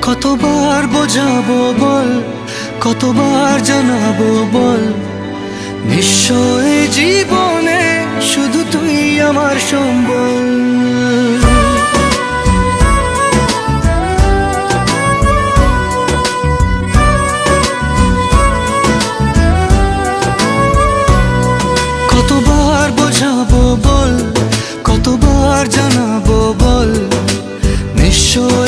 কতবার বোঝাবো বল, কতবার জানাবো বল, নিশ্চয় জীবনে শুধু তুই আমার সম্বল। কতবার বোঝাবো বল, কতবার জানাবো বল, নিশ্চয়